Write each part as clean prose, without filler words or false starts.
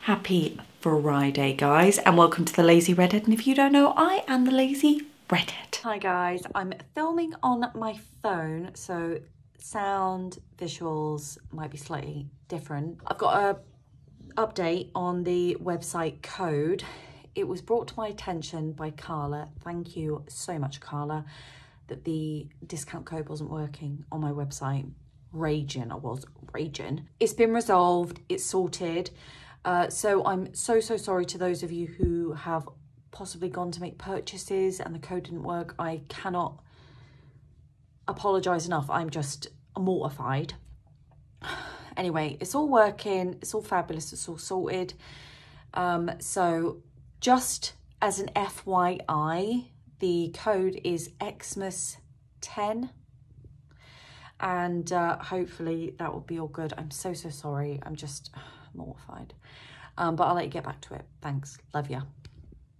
Happy Friday, guys, and welcome to the Lazy Redhead. And if you don't know, I am the Lazy Redhead. Hi guys, I'm filming on my phone, so sound, visuals might be slightly different. I've got a update on the website code. It was brought to my attention by Carla. Thank you so much, Carla, that the discount code wasn't working on my website. Raging, I was raging. It's been resolved, it's sorted. So I'm so sorry to those of you who have possibly gone to make purchases and the code didn't work. I cannot apologise enough. I'm just mortified. Anyway, it's all working, it's all fabulous, it's all sorted. So just as an FYI, the code is Xmas10. And hopefully that will be all good. I'm so sorry. I'm just mortified. But I'll let you get back to it. Thanks. Love ya.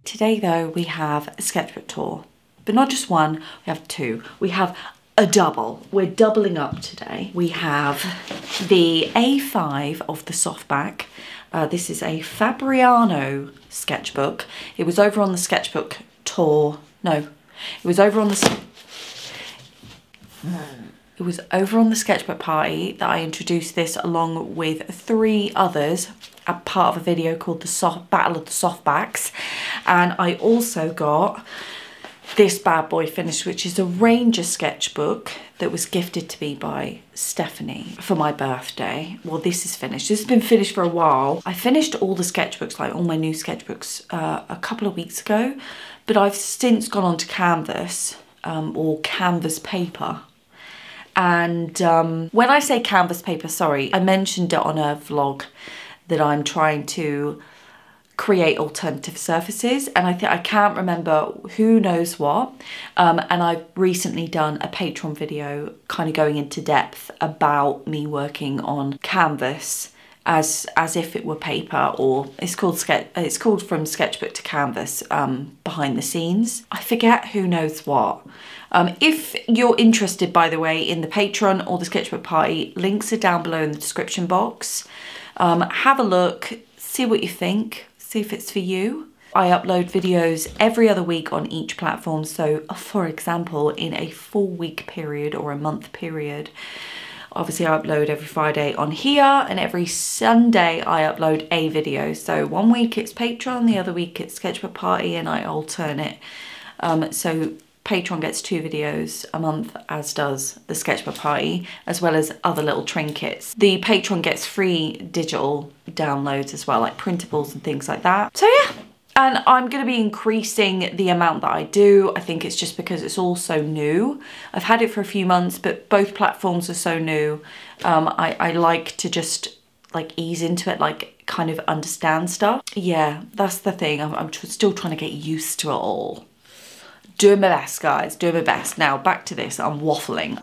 Today, though, we have a sketchbook tour. But not just one, we have two. We have a double. We're doubling up today. We have the A5 of the softback. This is a Fabriano sketchbook. It was over on the sketchbook tour. No, it was over on the... It was over on the sketchbook party that I introduced this along with 3 others, a part of a video called the Battle of the Softbacks. And I also got this bad boy finished, which is a Ranger sketchbook that was gifted to me by Stephanie for my birthday. Well, this is finished. This has been finished for a while. I finished all the sketchbooks, like all my new sketchbooks, a couple of weeks ago, but I've since gone on to canvas or canvas paper. And when I say canvas paper, sorry, I mentioned it on a vlog that I'm trying to create alternative surfaces, and I can't remember who knows what. And I've recently done a Patreon video kind of going into depth about me working on canvas as if it were paper, or it's called From Sketchbook to Canvas, behind the scenes. I forget who knows what. If you're interested, by the way, in the Patreon or the sketchbook party, links are down below in the description box. Have a look, see what you think, see if it's for you. I upload videos every other week on each platform. So for example, in a 4-week period or a month period, obviously I upload every Friday on here, and every Sunday I upload a video. So one week it's Patreon, the other week it's sketchbook party, and I alternate. So Patreon gets 2 videos a month, as does the sketchbook party, as well as other little trinkets. The Patreon gets free digital downloads as well, like printables and things like that. So yeah, and I'm going to be increasing the amount that I do. I think it's just because it's all so new. I've had it for a few months, but both platforms are so new. I like to just like ease into it, like kind of understand stuff. Yeah, that's the thing. I'm still trying to get used to it all. Doing my best, guys, doing my best. Now, back to this, I'm waffling.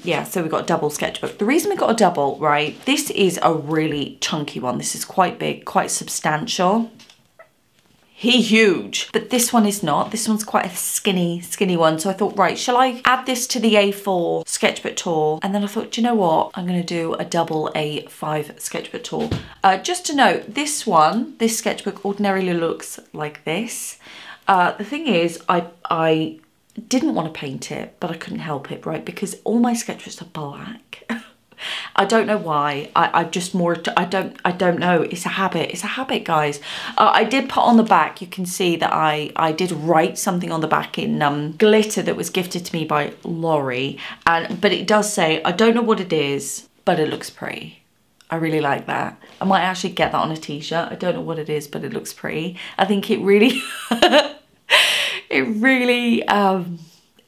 Yeah, so we've got a double sketchbook. The reason we got a double, right, this is a really chunky one. This is quite big, quite substantial. Huge. But this one is not. This one's quite a skinny one. So I thought, right, shall I add this to the A4 sketchbook tour? And then I thought, do you know what? I'm going to do a double A5 sketchbook tour. Just to note, this sketchbook ordinarily looks like this. The thing is, I didn't want to paint it, but I couldn't help it, right? Because all my sketchbooks are black. I don't know why. I don't know. It's a habit. It's a habit, guys. I did put on the back, you can see that I did write something on the back in glitter that was gifted to me by Laurie. But it does say, I don't know what it is, but it looks pretty. I really like that. I might actually get that on a t-shirt. I don't know what it is, but it looks pretty. I think it really, it really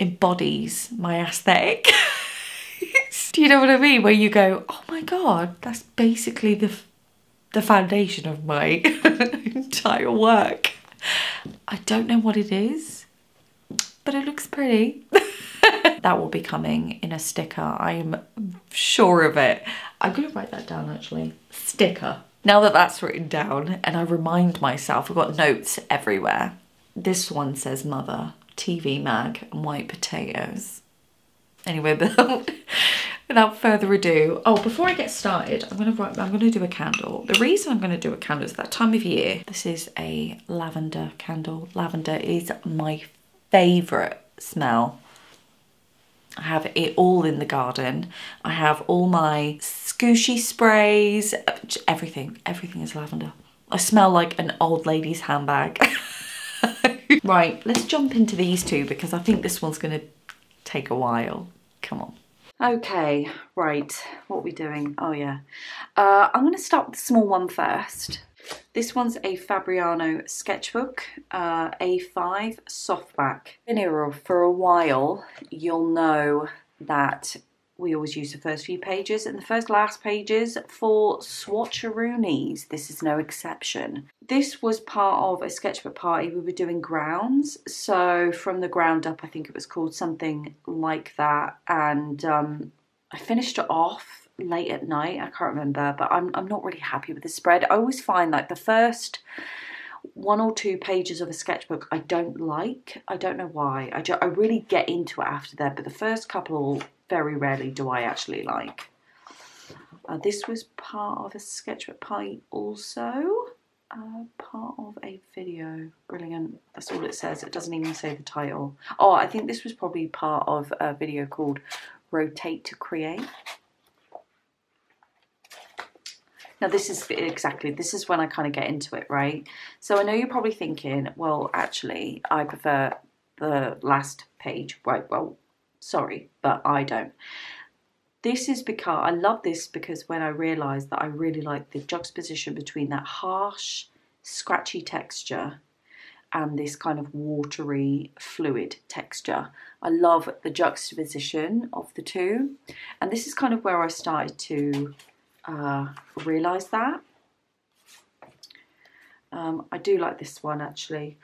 embodies my aesthetic. Do you know what I mean? Where you go, oh my God, that's basically the foundation of my entire work. I don't know what it is, but it looks pretty. That will be coming in a sticker. I'm sure of it. I'm going to write that down actually. Sticker. Now that that's written down and I remind myself, I've got notes everywhere. This one says mother, TV mag and white potatoes. Anyway, but Without further ado, oh, before I get started, I'm gonna do a candle. The reason I'm gonna do a candle is that time of year. This is a lavender candle. Lavender is my favourite smell. I have it all in the garden. I have all my squishy sprays, everything is lavender. I smell like an old lady's handbag. Right, let's jump into these two because I think this one's gonna take a while. Come on. Okay, right, what are we doing? Oh yeah. I'm gonna start with the small one first. This one's a Fabriano sketchbook, A5 softback. Been here for a while, you'll know that we always use the first few pages and the last pages for swatcheroonies. This is no exception. This was part of a sketchbook party. We were doing grounds, so from the ground up, I think it was called something like that, and I finished it off late at night. I can't remember, but I'm not really happy with the spread. I always find like the first 1 or 2 pages of a sketchbook I don't like. I don't know why. I really get into it after that, but the first couple very rarely do I actually like. This was part of a sketchbook party also. Part of a video. Brilliant. That's all it says. It doesn't even say the title. Oh, I think this was probably part of a video called Rotate to Create. Now this is when I kind of get into it, right? So I know you're probably thinking, well, actually, I prefer the last page. Right, well, sorry, but I don't. This is because, I love this because when I realised that I really like the juxtaposition between that harsh, scratchy texture and this kind of watery, fluid texture. I love the juxtaposition of the two. And this is kind of where I started to realise that. I do like this one actually.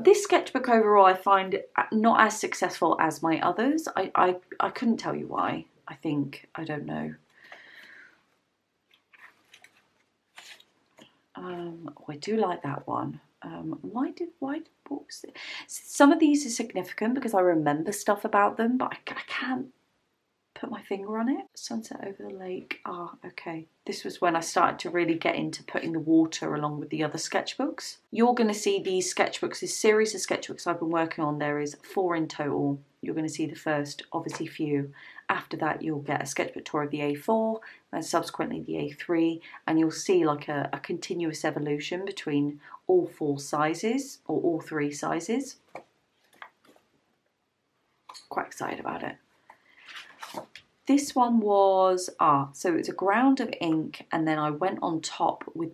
This sketchbook overall I find not as successful as my others. I couldn't tell you why. I don't know. Oh, I do like that one. What was it? Some of these are significant because I remember stuff about them, but I can't put my finger on it. Sunset over the lake. Ah, okay. This was when I started to really get into putting the water along with the other sketchbooks. You're going to see these sketchbooks, this series of sketchbooks I've been working on, there is 4 in total. You're going to see the first, obviously, few. After that, you'll get a sketchbook tour of the A4 and subsequently the A3, and you'll see like a continuous evolution between all 4 sizes or all 3 sizes. Quite excited about it. This one was, so it's a ground of ink and then I went on top with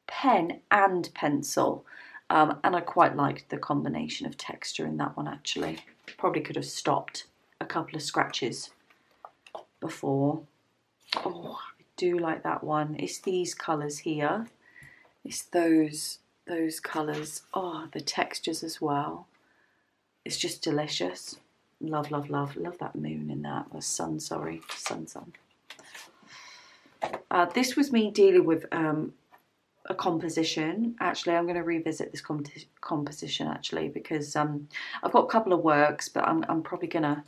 pen and pencil. And I quite liked the combination of texture in that one actually. Probably could have stopped a couple of scratches before. Oh, I do like that one. It's these colours here. It's those colours. Oh, the textures as well. It's just delicious. Love, love, love. Love that moon in that. The sun, sorry. Sun. This was me dealing with a composition. Actually, I'm going to revisit this composition actually because I've got a couple of works, but I'm probably going to,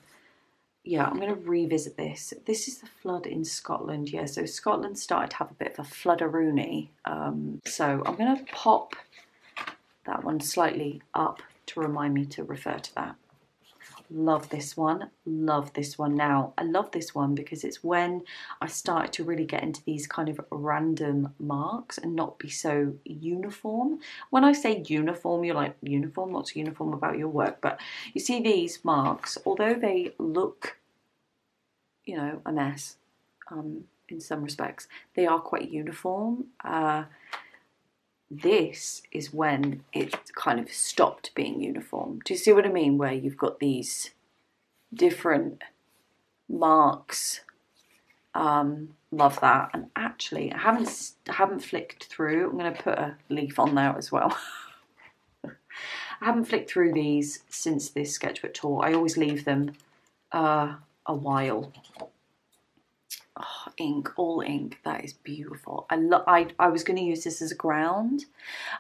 yeah, I'm going to revisit this. This is the flood in Scotland. Yeah, so Scotland started to have a bit of a floodaroony. So I'm going to pop that one slightly up to remind me to refer to that. Love this one. Love this one. Now, I love this one because it's when I started to really get into these kind of random marks and not be so uniform. When I say uniform, you're like, uniform? What's uniform about your work? But you see these marks, although they look, you know, a mess in some respects, they are quite uniform. This is when it kind of stopped being uniform. Do you see what I mean? Where you've got these different marks. Love that. And actually, I haven't flicked through. I'm going to put a leaf on there as well. I haven't flicked through these since this sketchbook tour. I always leave them a while. Oh, ink, all ink. That is beautiful. I was going to use this as a ground.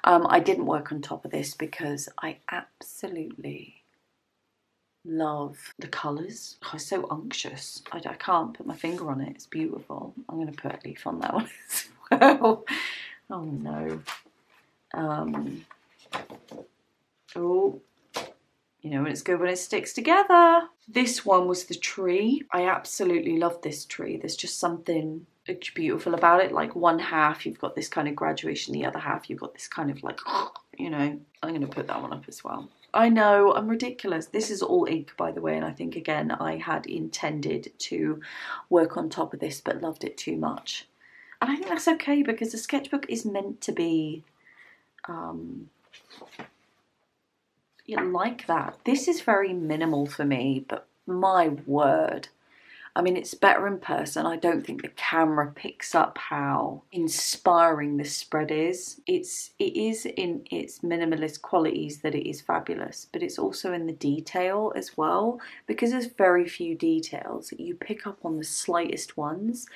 I didn't work on top of this because I absolutely Love the colours. Oh, it's so unctuous. I can't put my finger on it. It's beautiful. I'm going to put a leaf on that one as well. Oh no. Oh, you know, it's good when it sticks together. This one was the tree. I absolutely love this tree. There's just something beautiful about it. Like one half you've got this kind of graduation, the other half you've got this kind of like, you know. I'm going to put that one up as well. I know, I'm ridiculous. This is all ink, by the way, and I think, again, I had intended to work on top of this, but loved it too much. And I think that's okay, because a sketchbook is meant to be like that. This is very minimal for me, but my word. I mean, it's better in person. I don't think the camera picks up how inspiring this spread is. It is in its minimalist qualities that it is fabulous, but it's also in the detail as well, because there's very few details. You pick up on the slightest ones,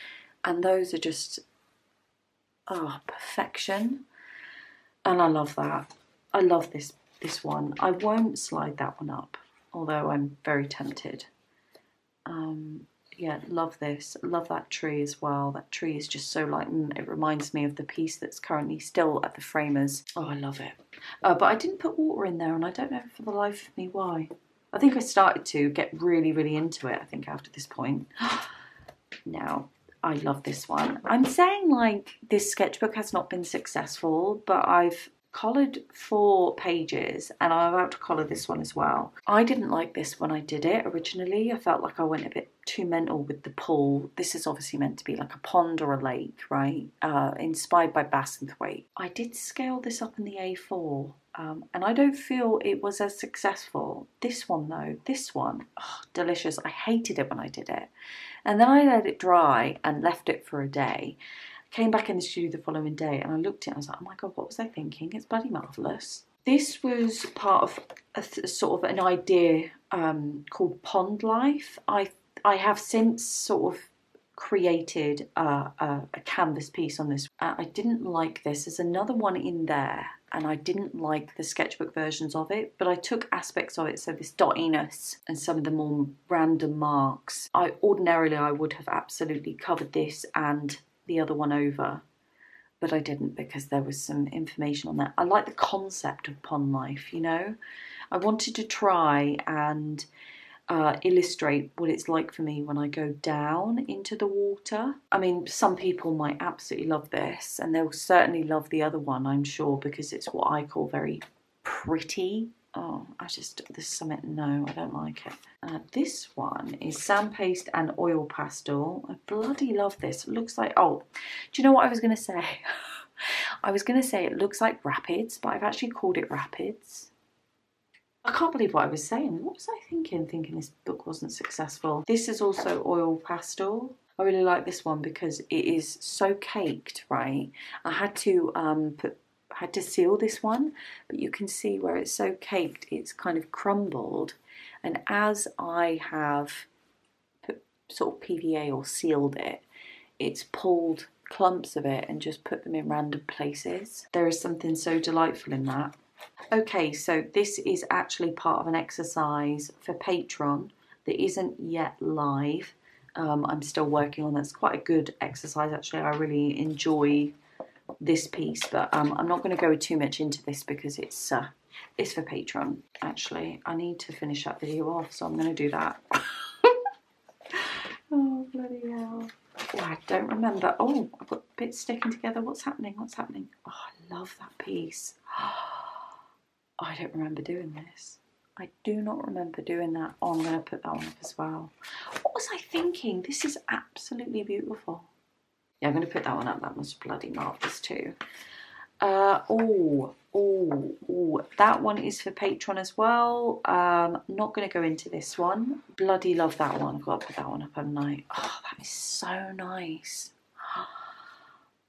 and those are just, oh, perfection. And I love that. I love this one. I won't slide that one up, although I'm very tempted. Yeah, love this. Love that tree as well. That tree is just so like, it reminds me of the piece that's currently still at the framers. Oh, I love it. But I didn't put water in there, and I don't know for the life of me why. I think I started to get really, really into it, I think, after this point. Now, I love this one. I'm saying, like, this sketchbook has not been successful, but I've collared 4 pages, and I'm about to collar this one as well. I didn't like this when I did it originally. I felt like I went a bit too mental with the pull. This is obviously meant to be like a pond or a lake, right? Inspired by Bassenthwaite. I did scale this up in the A4, and I don't feel it was as successful. This one though, this one, oh, delicious. I hated it when I did it. And then I let it dry and left it for a day. Came back in the studio the following day, and I looked at it and I was like, oh my God, what was I thinking? It's bloody marvellous. This was part of a sort of an idea called Pond Life. I have since sort of created a canvas piece on this. I didn't like this. There's another one in there, and I didn't like the sketchbook versions of it, but I took aspects of it, so this dottiness and some of the more random marks. Ordinarily I would have absolutely covered this and the other one over, but I didn't, because there was some information on that. I like the concept of pond life, you know. I wanted to try and illustrate what it's like for me when I go down into the water. I mean, some people might absolutely love this, and they'll certainly love the other one, I'm sure, because it's what I call very pretty. Oh, there's something, no, I don't like it. This one is sand paste and oil pastel. I bloody love this. It looks like, oh, do you know what I was going to say? I was going to say it looks like Rapids, but I've actually called it Rapids. I can't believe what I was saying. What was I thinking this book wasn't successful? This is also oil pastel. I really like this one because it is so caked, right? I had to seal this one, but you can see where it's so caked, it's kind of crumbled. And as I have put sort of PVA or sealed it, it's pulled clumps of it and just put them in random places. There is something so delightful in that. Okay, so this is actually part of an exercise for Patreon that isn't yet live. I'm still working on that. It's quite a good exercise, actually. I really enjoy this piece, but I'm not going to go too much into this because it's for Patreon. Actually, I need to finish that video off, so I'm going to do that. Oh, bloody hell. Oh, I don't remember. Oh, I've got bits sticking together. What's happening? What's happening? Oh, I love that piece. I don't remember doing this. I do not remember doing that. Oh, I'm going to put that one up as well. What was I thinking? This is absolutely beautiful. Yeah, I'm going to put that one up. That one's bloody marvellous too. That one is for Patreon as well. I'm not going to go into this one. Bloody love that one. I've got to put that one up, haven't I? Oh, that is so nice.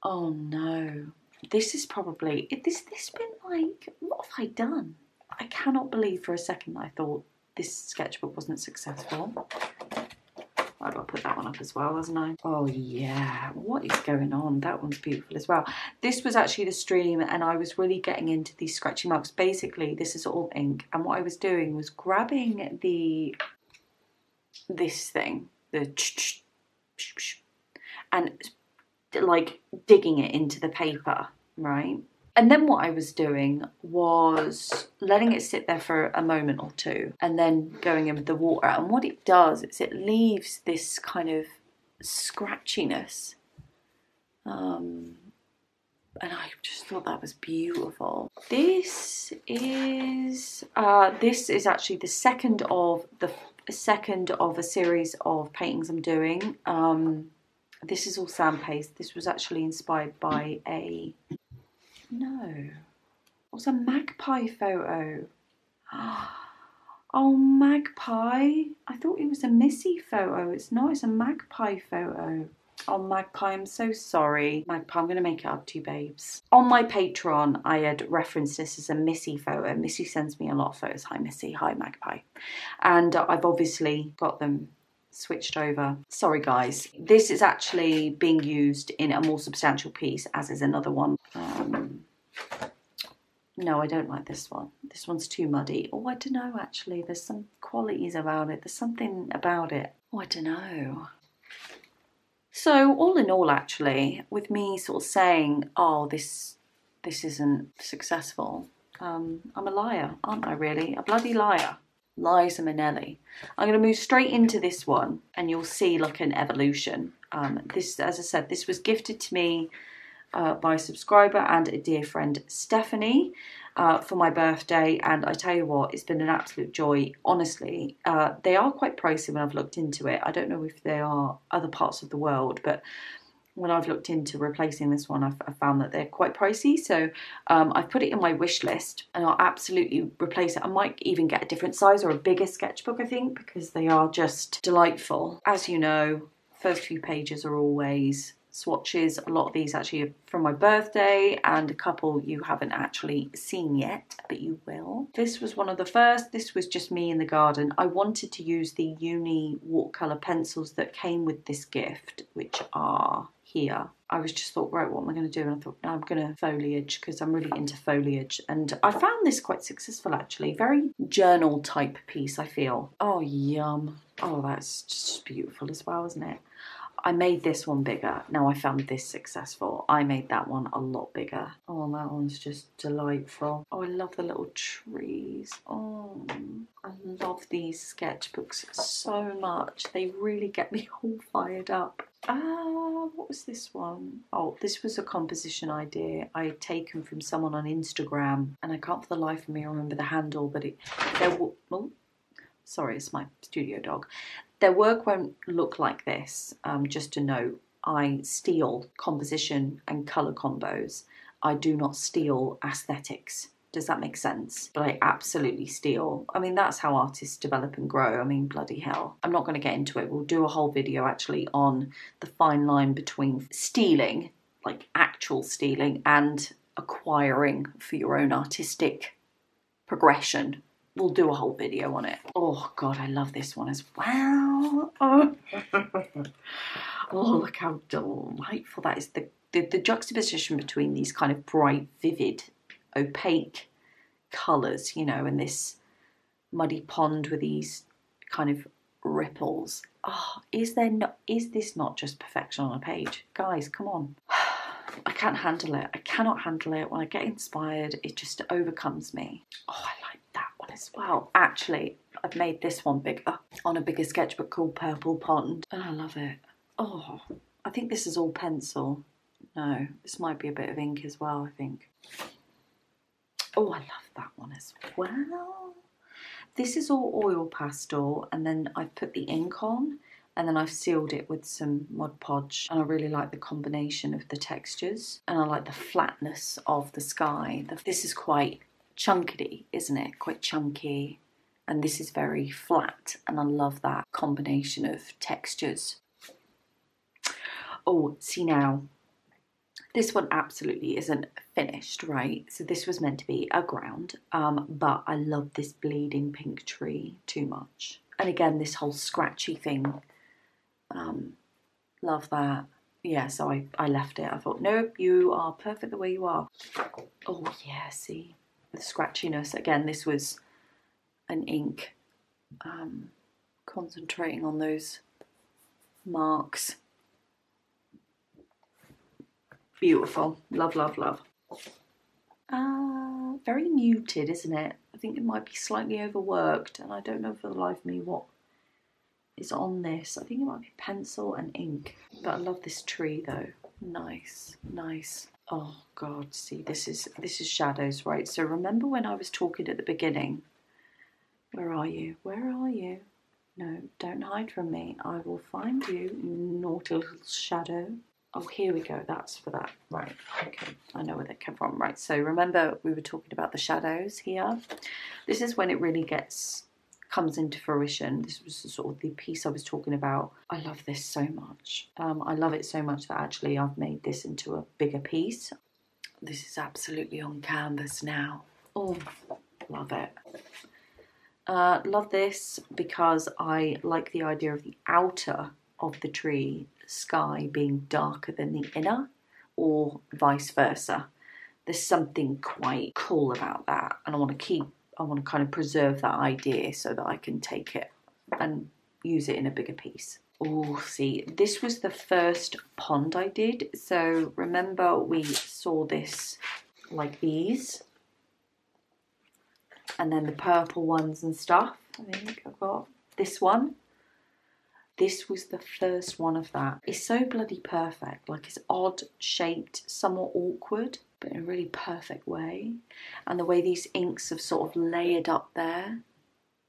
Oh no. This is probably, this been like, what have I done? I cannot believe for a second that I thought this sketchbook wasn't successful. Right, I'll put that one up as well, hasn't I? Oh yeah, what is going on? That one's beautiful as well. This was actually the stream and I was really getting into these scratchy marks. Basically, this is all ink, and what I was doing was grabbing this thing, and like digging it into the paper, right? And then what I was doing was letting it sit there for a moment or two and then going in with the water. And what it does is it leaves this kind of scratchiness. And I just thought that was beautiful. This is actually the second of a series of paintings I'm doing. This is all sand paste. This was actually inspired by it was a magpie photo. Oh, magpie. I thought it was a Missy photo. It's not, it's a magpie photo. Oh, magpie, I'm so sorry. Magpie, I'm going to make it up to you, babes. On my Patreon, I had referenced this as a Missy photo. Missy sends me a lot of photos. Hi, Missy. Hi, magpie. And I've obviously got them switched over. Sorry guys, this is actually being used in a more substantial piece, as is another one. No, I don't like this one. This one's too muddy. Oh, I don't know actually. There's some qualities about it. There's something about it. Oh, I don't know. So all in all, actually, with me sort of saying, oh, this isn't successful, I'm a liar, aren't I really? A bloody liar. Liza Minnelli. I'm going to move straight into this one and you'll see like an evolution. This, as I said, this was gifted to me by a subscriber and a dear friend, Stephanie, for my birthday, and I tell you what, it's been an absolute joy. Honestly, they are quite pricey when I've looked into it. I don't know if they are other parts of the world, but when I've looked into replacing this one, I've found that they're quite pricey. So I've put it in my wish list and I'll absolutely replace it. I might even get a different size or a bigger sketchbook, I think, because they are just delightful. As you know, first few pages are always swatches. A lot of these actually are from my birthday and a couple you haven't actually seen yet, but you will. This was one of the first. This was just me in the garden. I wanted to use the uni watercolour pencils that came with this gift, which are here. I was just thought, right, what am I going to do? And I thought, no, I'm going to foliage because I'm really into foliage. And I found this quite successful, actually. Very journal type piece, I feel. Oh, yum. Oh, that's just beautiful as well, isn't it? I made this one bigger. Now I found this successful. I made that one a lot bigger. Oh, that one's just delightful. Oh, I love the little trees. Oh, I love these sketchbooks so much. They really get me all fired up. What was this one? Oh, this was a composition idea I had taken from someone on Instagram, and I can't for the life of me remember the handle, but sorry, it's my studio dog. Their work won't look like this. Just to note, I steal composition and colour combos. I do not steal aesthetics. Does that make sense? But I absolutely steal. I mean, that's how artists develop and grow. I mean, bloody hell. I'm not going to get into it. We'll do a whole video actually on the fine line between stealing, like actual stealing, and acquiring for your own artistic progression. We'll do a whole video on it. Oh God, I love this one as well. Oh, look how delightful that is. The juxtaposition between these kind of bright, vivid, opaque colours, you know, and this muddy pond with these kind of ripples. Oh, is this not just perfection on a page? Guys, come on. I can't handle it. I cannot handle it. When I get inspired, it just overcomes me. Oh, I like that one as well. Actually, I've made this one bigger on a bigger sketchbook called Purple Pond, and I love it. Oh, I think this is all pencil. No, this might be a bit of ink as well, I think. Oh, I love that one as well. This is all oil pastel, and then I've put the ink on, and then I've sealed it with some Mod Podge, and I really like the combination of the textures, and I like the flatness of the sky. This is quite chunky, isn't it? Quite chunky, and this is very flat, and I love that combination of textures. Oh, see now, this one absolutely isn't finished, right? So this was meant to be a ground, but I love this bleeding pink tree too much. And again, this whole scratchy thing Love that. Yeah, so I left it. I thought, nope, you are perfect the way you are. Oh yeah, see the scratchiness. Again, this was an ink, concentrating on those marks. Beautiful. Love, love, love. Very muted, isn't it? I think it might be slightly overworked, and I don't know for the life of me what is on this. I think it might be pencil and ink, but I love this tree though. Nice, nice. Oh God, see, this is shadows, right? So remember when I was talking at the beginning? Where are you? Where are you? No, don't hide from me. I will find you, naughty little shadow. Oh, here we go. That's for that. Right. Okay. I know where they came from. Right. So remember we were talking about the shadows here. This is when it really comes into fruition. This was sort of the piece I was talking about. I love this so much. I love it so much that actually I've made this into a bigger piece. This is absolutely on canvas now. Oh, love it. Love this because I like the idea of the outer of the tree sky being darker than the inner, or vice versa. There's something quite cool about that, and I want to kind of preserve that idea so that I can take it and use it in a bigger piece. Oh, see, this was the first pond I did. So remember we saw this like these, and then the purple ones and stuff. I think I've got this one. This was the first one of that. It's so bloody perfect. Like, it's odd shaped, somewhat awkward, but in a really perfect way. And the way these inks have sort of layered up there.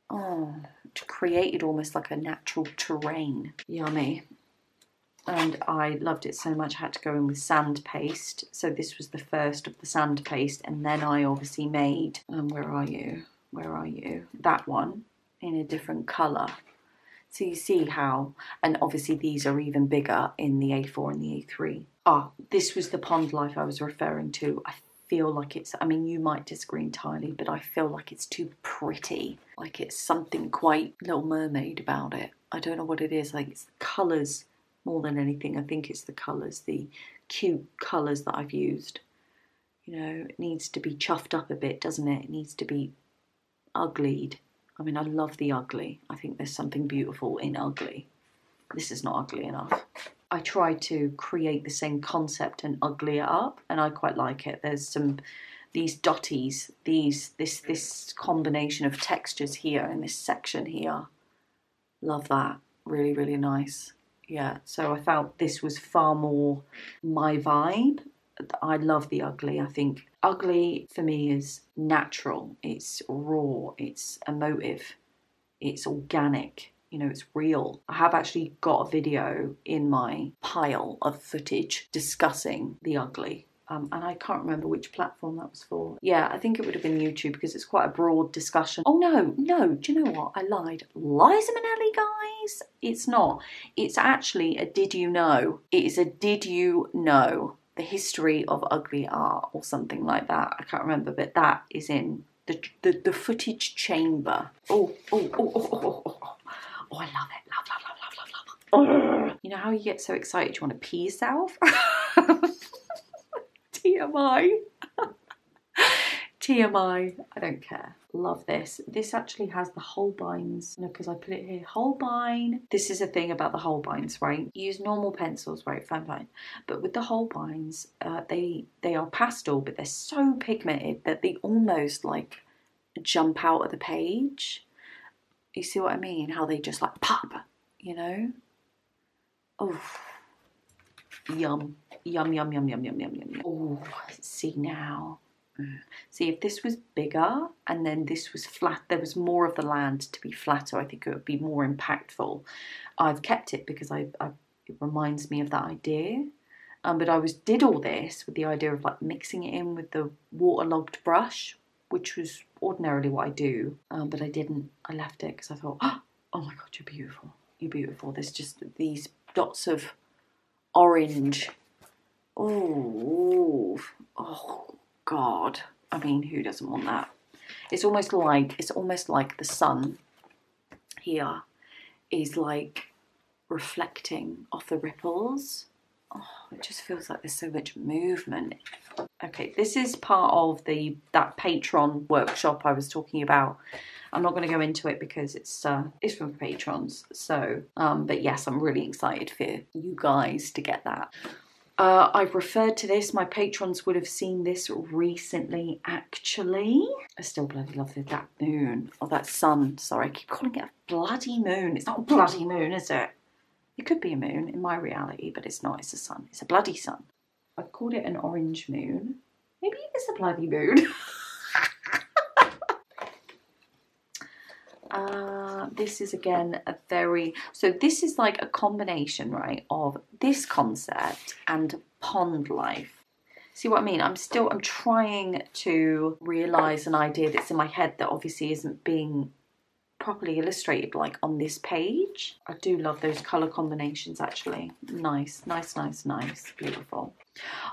Oh, it created almost like a natural terrain. Yummy. And I loved it so much I had to go in with sand paste. So this was the first of the sand paste. And then I obviously made, where are you? Where are you? That one in a different colour. So you see how, and obviously these are even bigger in the A4 and the A3. This was the pond life I was referring to. I feel like it's, I mean, you might disagree entirely, but I feel like it's too pretty. Like it's something quite Little Mermaid about it. I don't know what it is. Like it's the colours more than anything. I think it's the colours, the cute colours that I've used. You know, it needs to be chuffed up a bit, doesn't it? It needs to be uglied. I mean, I love the ugly. I think there's something beautiful in ugly. This is not ugly enough. I try to create the same concept and ugly it up, and I quite like it. There's these dotties, this combination of textures here in this section here. Love that. Really, really nice. Yeah, so I felt this was far more my vibe. I love the ugly. I think ugly for me is natural, it's raw, it's emotive, it's organic, you know, it's real. I have actually got a video in my pile of footage discussing the ugly. And I can't remember which platform that was for. Yeah, I think it would have been YouTube because it's quite a broad discussion. Oh no, do you know what? I lied. Liza Minnelli, guys. It's not. It's actually a did you know. It is a did you know. The history of ugly art or something like that. I can't remember, but that is in the footage chamber. Oh, I love it. Love. You know how you get so excited you want to pee yourself? TMI. TMI. I don't care. Love this. This actually has the Holbeins, you know, because I put it here. Holbein. This is a thing about the Holbeins, right? You use normal pencils, right? Fine. But with the Holbeins, they are pastel, but they're so pigmented that they almost like jump out of the page. You see what I mean? How they just like pop, you know? Oh, yum. Yum. Oh, see now. See, if this was bigger and then this was flat, there was more of the land to be flatter, I think it would be more impactful. I've kept it because it reminds me of that idea. But I did all this with the idea of like mixing it in with the waterlogged brush, which was ordinarily what I do. But I didn't. I left it because I thought, oh my God, you're beautiful. You're beautiful. There's just these dots of orange. Oh God. I mean, who doesn't want that? It's almost like the sun here is like reflecting off the ripples. Oh, it just feels like there's so much movement. Okay, this is part of that Patreon workshop I was talking about. I'm not going to go into it because it's from patrons. So, but yes, I'm really excited for you guys to get that. I've referred to this. My patrons would have seen this recently, actually. I still bloody love that moon, or that sun. Sorry, I keep calling it a bloody moon. It's not a bloody moon, is it? It could be a moon in my reality, but it's not. It's a sun. It's a bloody sun. I've called it an orange moon. Maybe it is a bloody moon. This is again a very, so this is like a combination, right, of this concept and pond life. See what I mean? I'm trying to realise an idea that's in my head that obviously isn't being properly illustrated like on this page. I do love those colour combinations actually. Nice, nice, nice, nice. Beautiful.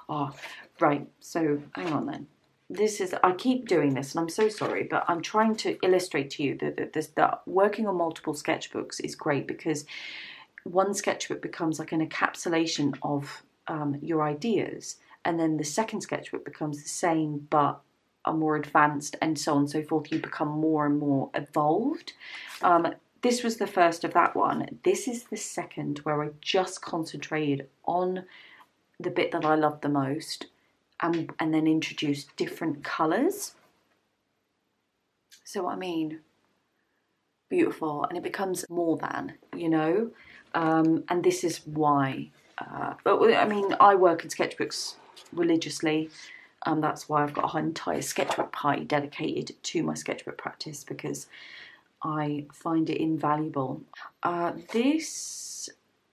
Oh, right. So hang on then. This is, I keep doing this and I'm so sorry, but I'm trying to illustrate to you that working on multiple sketchbooks is great because one sketchbook becomes like an encapsulation of your ideas, and then the second sketchbook becomes the same but are more advanced, and so on and so forth. You become more and more evolved. This was the first of that one. This is the second where I just concentrated on the bit that I love the most. And then introduce different colours. So what I mean, beautiful, and it becomes more than, you know, and this is why. But I mean, I work in sketchbooks religiously. That's why I've got an entire sketchbook party dedicated to my sketchbook practice because I find it invaluable. This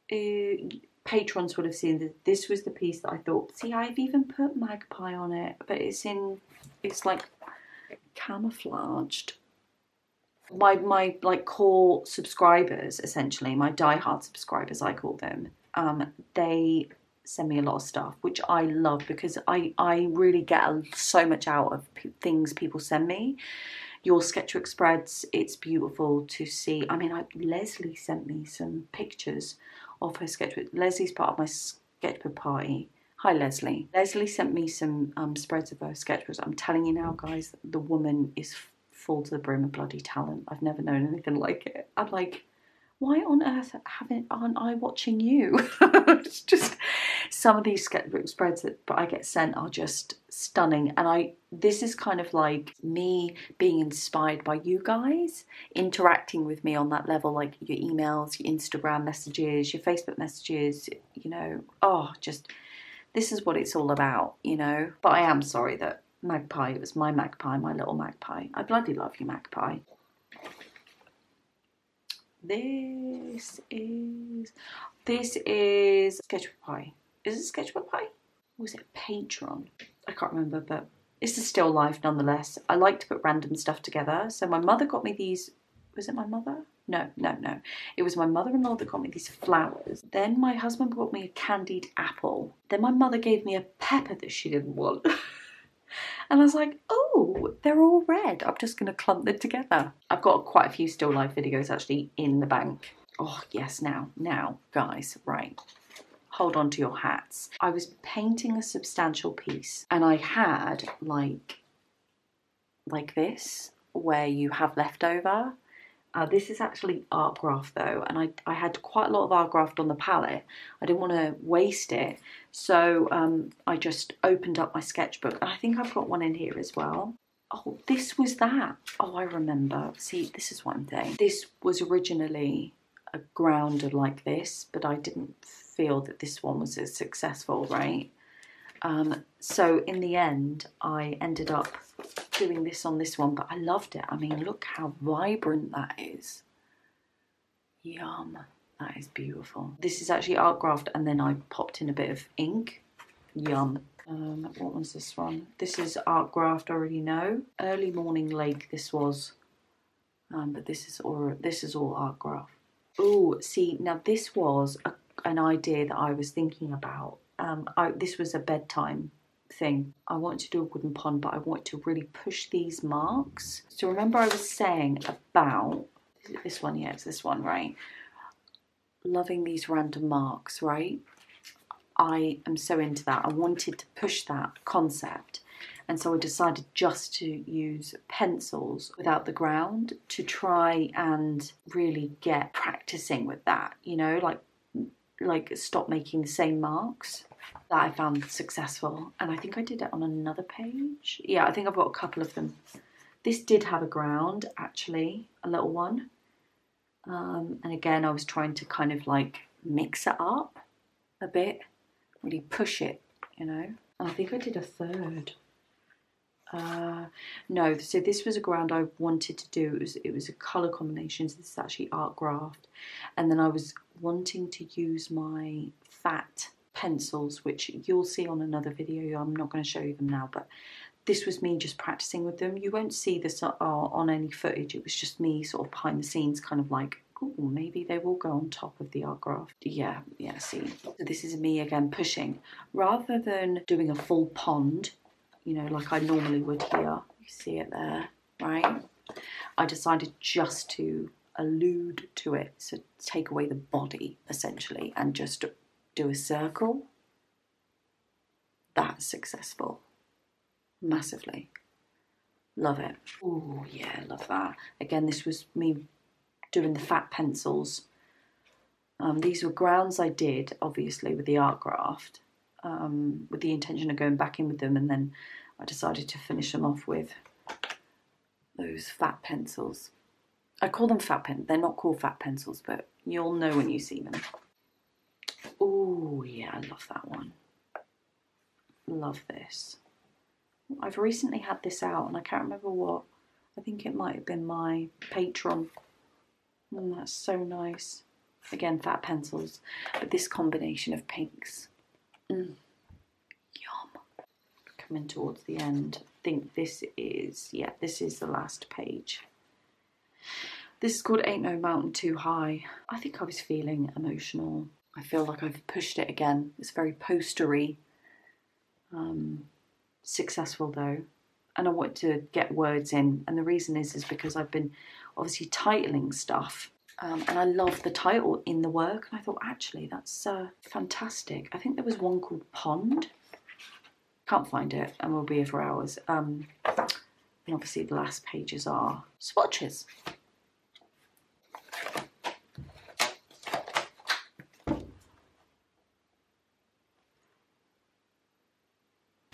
is. Patrons would have seen that this was the piece that I thought, see, I've even put magpie on it, but it's like camouflaged. My like core subscribers, essentially, my diehard subscribers, I call them, they send me a lot of stuff, which I love because I really get so much out of things people send me. Your sketchbook spreads, it's beautiful to see. I mean, Leslie sent me some pictures of her sketchbook. Leslie's part of my sketchbook party. Hi, Leslie. Leslie sent me some spreads of her sketchbooks. I'm telling you now, guys, the woman is full to the brim of bloody talent. I've never known anything like it. I'm like, why on earth aren't I watching you? It's just some of these sketchbook spreads that I get sent are just stunning. And this is kind of like me being inspired by you guys, interacting with me on that level, like your emails, your Instagram messages, your Facebook messages, you know, just this is what it's all about, you know. But I am sorry that magpie, it was my magpie, my little magpie. I bloody love you, magpie. This is Sketchbook Pie. Is it Sketchbook Pie? Or was it Patreon? I can't remember, but this is still life nonetheless. I like to put random stuff together. So my mother got me these, was it my mother? No. It was my mother-in-law that got me these flowers. Then my husband brought me a candied apple. Then my mother gave me a pepper that she didn't want. And I was like, oh, they're all red. I'm just going to clump them together. I've got quite a few still life videos actually in the bank. Oh, yes, now, guys, right. Hold on to your hats. I was painting a substantial piece and I had like this, where you have leftover. This is actually art graft though, and I had quite a lot of art graft on the palette. I didn't want to waste it, so I just opened up my sketchbook. I think I've got one in here as well. Oh, this was that. Oh, I remember. See, this is one thing. This was originally a grounder like this, but I didn't feel that this one was as successful, right? So in the end, I ended up doing this on this one, but I loved it. I mean, look how vibrant that is. Yum. That is beautiful. This is actually art graft, and then I popped in a bit of ink. Yum. What was this one? This is art graft, I already know. Early Morning Lake, this was. But this is all art graft. Oh, see, now this was an idea that I was thinking about. This was a bedtime thing. I wanted to do a wooden pond, but I wanted to really push these marks. So remember I was saying about, is it this one? Yeah, it's this one, right? loving these random marks, right? I am so into that. I wanted to push that concept. And so I decided just to use pencils without the ground to try and really get practicing with that, you know, like stop making the same marks. That I found successful. And I think I did it on another page. Yeah, I think I've got a couple of them. This did have a ground, actually, a little one. And again, I was trying to kind of like mix it up a bit, really push it, you know. I think I did a third. No, so this was a ground I wanted to do. It was a colour combination. So this is actually art graft. And then I was wanting to use my fat pencils, which you'll see on another video. I'm not going to show you them now, but this was me just practicing with them. You won't see this on any footage. It was just me sort of behind the scenes, kind of like, oh, maybe they will go on top of the art graft. Yeah, see. So this is me again pushing. Rather than doing a full pond, you know, like I normally would here, you see it there, right? I decided just to allude to it, so take away the body, essentially, and just do a circle. That's successful. Massively. Love it. Oh yeah, love that. Again, this was me doing the fat pencils. These were grounds I did, obviously, with the art graft, with the intention of going back in with them, and then I decided to finish them off with those fat pencils. I call them fat pen. They're not called fat pencils, but you'll know when you see them. Oh yeah, I love that one. Love this. I've recently had this out and I can't remember what. I think it might have been my Patreon. That's so nice. Again, fat pencils, but this combination of pinks. Yum. Coming towards the end. I think this is, yeah, this is the last page. This is called Ain't No Mountain Too High. I think I was feeling emotional. I feel like I've pushed it again. It's very postery. Successful though, and I want to get words in, and the reason is because I've been obviously titling stuff, and I love the title in the work, and I thought actually that's fantastic. I think there was one called Pond. Can't find it, and we'll be here for hours. And obviously the last pages are swatches.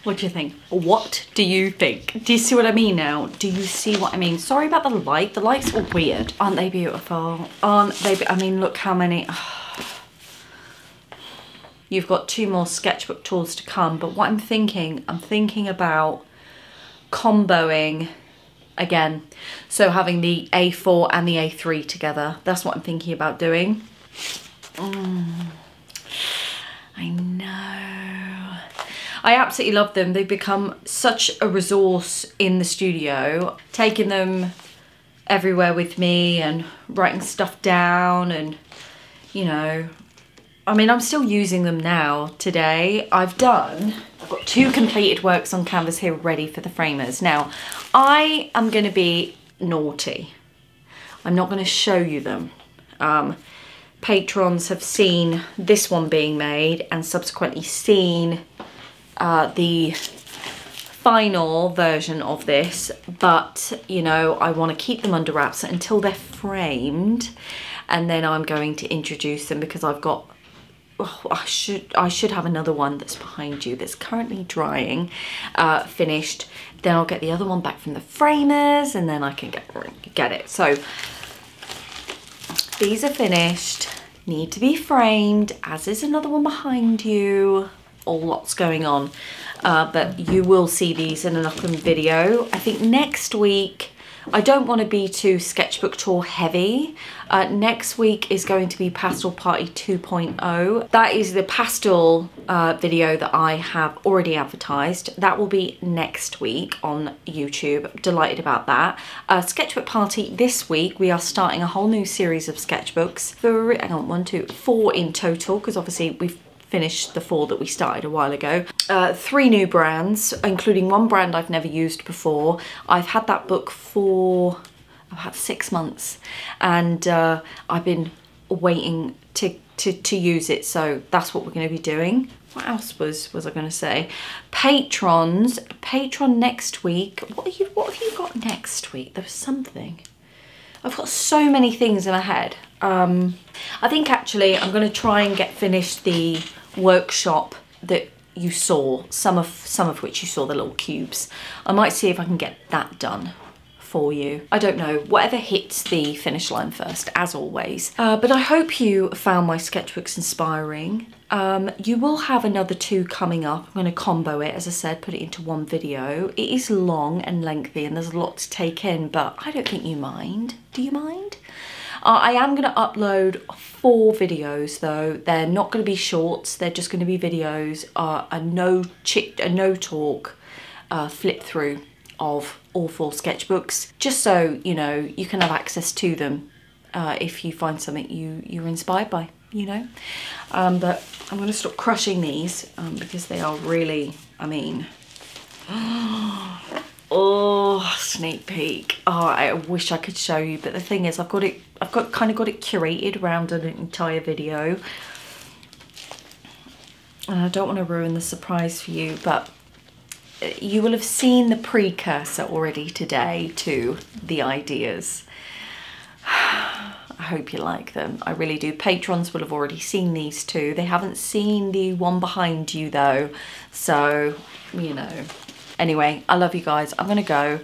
What do you think? What do you think? Do you see what I mean now? Do you see what I mean? Sorry about the light. The lights are weird. Aren't they beautiful? Aren't they? I mean, look how many. You've got 2 more sketchbook tools to come. But what I'm thinking about comboing again. So having the A4 and the A3 together. That's what I'm thinking about doing. I know. I absolutely love them. They've become such a resource in the studio. Taking them everywhere with me and writing stuff down, and, you know, I mean, I'm still using them now today. I've got 2 completed works on canvas here ready for the framers. Now, I am going to be naughty. I'm not going to show you them. Patrons have seen this one being made and subsequently seen the final version of this, but you know, I want to keep them under wraps until they're framed, and then I'm going to introduce them because I've got, I should have another one that's behind you that's currently drying, finished. Then I'll get the other one back from the framers, and then I can get it. So these are finished, need to be framed, as is another one behind you. All lots going on, but you will see these in an upcoming video. I think next week, I don't want to be too sketchbook tour heavy. Next week is going to be Pastel Party 2.0. That is the pastel video that I have already advertised. That will be next week on YouTube. Delighted about that. Sketchbook Party this week, we are starting a whole new series of sketchbooks. 4 in total, because obviously we've finished the 4 that we started a while ago. 3 new brands, including one brand I've never used before. I've had that book for about 6 months, and I've been waiting to to use it, so that's what we're going to be doing. What else was I going to say? Patrons, Patreon next week. What have you got next week? There was something. I've got so many things in my head. I think actually I'm going to try and get finished the workshop that you saw, some of which you saw, the little cubes. I might see if I can get that done for you. I don't know, whatever hits the finish line first, as always. But I hope you found my sketchbooks inspiring. You will have another 2 coming up. I'm going to combo it, as I said, put it into one video. It is long and lengthy and there's a lot to take in, but I don't think you mind. Do you mind? I am going to upload 4 videos though. They're not going to be shorts, they're just going to be videos, a no talk flip through of all 4 sketchbooks, just so you know you can have access to them if you find something you're inspired by, you know. But I'm going to stop crushing these because they are really, I mean, oh, sneak peek. Oh, I wish I could show you, but the thing is, I've kind of got it curated around an entire video, and I don't want to ruin the surprise for you, but you will have seen the precursor already today to the ideas. I hope you like them. I really do. Patrons will have already seen these 2. They haven't seen the one behind you though, so you know. Anyway, I love you guys. I'm gonna go.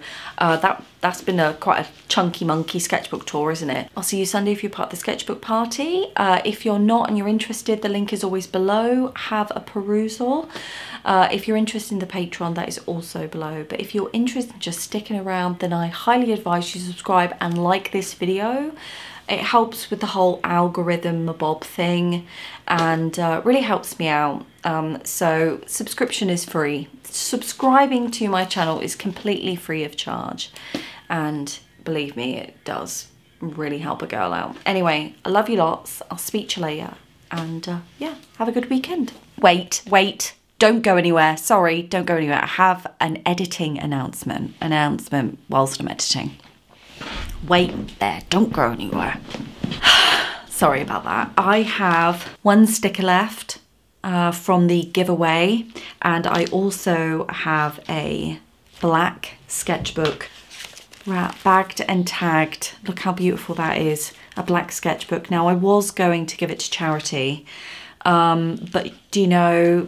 That's been quite a chunky monkey sketchbook tour, isn't it? I'll see you Sunday if you're part of the sketchbook party. If you're not and you're interested, the link is always below. Have a perusal. If you're interested in the Patreon, that is also below. But if you're interested in just sticking around, then I highly advise you subscribe and like this video. It helps with the whole algorithm mabob thing and really helps me out. So subscription is free. Subscribing to my channel is completely free of charge. And believe me, it does really help a girl out. Anyway, I love you lots. I'll speak to you later. And yeah, have a good weekend. Wait. Don't go anywhere. Sorry, don't go anywhere. I have an editing announcement whilst I'm editing. Wait there, don't go anywhere. Sorry about that. I have 1 sticker left from the giveaway, and I also have a black sketchbook bagged and tagged. Look how beautiful that is, a black sketchbook. Now I was going to give it to charity, but do you know,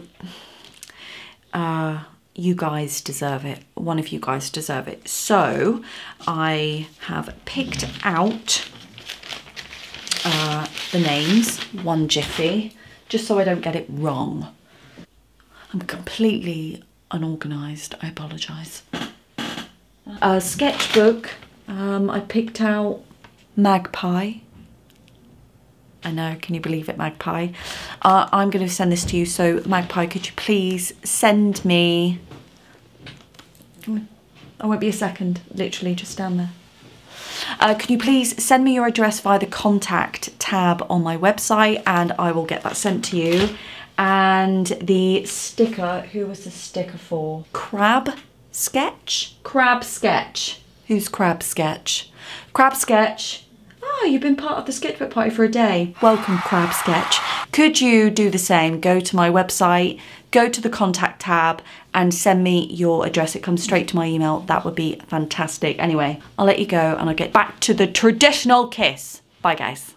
you guys deserve it. One of you guys deserve it. So I have picked out the names, one jiffy, just so I don't get it wrong. I'm completely unorganised, I apologise. Sketchbook, I picked out Magpie. I know, can you believe it, Magpie? I'm going to send this to you, so Magpie, could you please send me... I won't be a second, literally just down there. Can you please send me your address via the contact tab on my website, and I will get that sent to you. And the sticker, who was the sticker for? Crab Sketch? Crab Sketch. Who's Crab Sketch? Crab Sketch. Oh, you've been part of the sketchbook party for a day. Welcome, Crab Sketch. Could you do the same? Go to my website, go to the contact tab and send me your address. It comes straight to my email. That would be fantastic. Anyway, I'll let you go and I'll get back to the traditional kiss. Bye, guys.